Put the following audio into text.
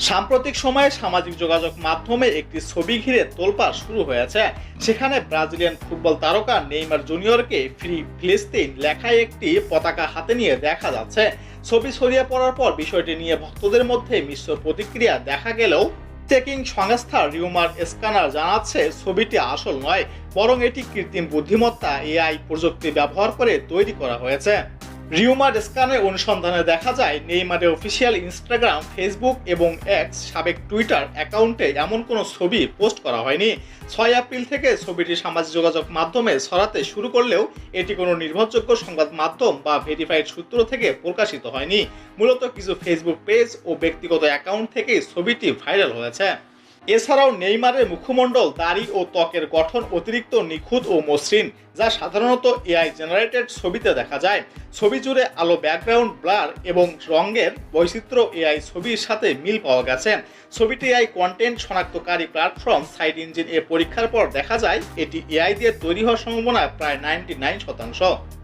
সাম্প্রতিক সময়ে সামাজিক যোগাযোগ মাধ্যমে একটি ছবি ঘিরে তোলপাড় শুরু হয়েছে। সেখানে ব্রাজিলিয়ান ফুটবল তারকা নেইমার জুনিয়রকে ফ্রি ফিলিস্তিন লেখায় একটি পতাকা হাতে নিয়ে দেখা যাচ্ছে। ছবি ছড়িয়ে পড়ার পর বিষয়টি নিয়ে ভক্তদের মধ্যে মিশ্র প্রতিক্রিয়া দেখা গেলেও চেকিং সংস্থা রিউমার স্ক্যানার জানাচ্ছে ছবিটি আসল নয়, বরং এটি কৃত্রিম বুদ্ধিমত্তা এআই প্রযুক্তি ব্যবহার করে তৈরি করা হয়েছে। রিউমার স্ক্যানের অনুসন্ধানে দেখা যায় নেইমারের অফিসিয়াল ইনস্টাগ্রাম, ফেসবুক এবং এক্স সাবেক টুইটার অ্যাকাউন্টে এমন কোনো ছবি পোস্ট করা হয়নি। 6 এপ্রিল থেকে ছবিটি সামাজিক যোগাযোগ মাধ্যমে ছড়াতে শুরু করলেও এটি কোনো নির্ভরযোগ্য সংবাদ মাধ্যম বা ভেরিফাইড সূত্র থেকে প্রকাশিত হয়নি। মূলত কিছু ফেসবুক পেজ ও ব্যক্তিগত অ্যাকাউন্ট থেকে ছবিটি ভাইরাল হয়েছে। এছাড়াও নেইমারের মুখমণ্ডল, দাড়ি ও ত্বকের গঠন অতিরিক্ত নিখুঁত ও মসৃণ, যা সাধারণত এআই জেনারেটেড ছবিতে দেখা যায়। ছবি জুড়ে আলো, ব্যাকগ্রাউন্ড ব্লার এবং রঙের বৈচিত্র্য এআই ছবির সাথে মিল পাওয়া গেছে। ছবিটি এআই কন্টেন্ট শনাক্তকারী প্ল্যাটফর্ম সাইট ইঞ্জিন এ পরীক্ষার পর দেখা যায় এটি এআই দিয়ে তৈরি হওয়ার সম্ভাবনা প্রায় 99%।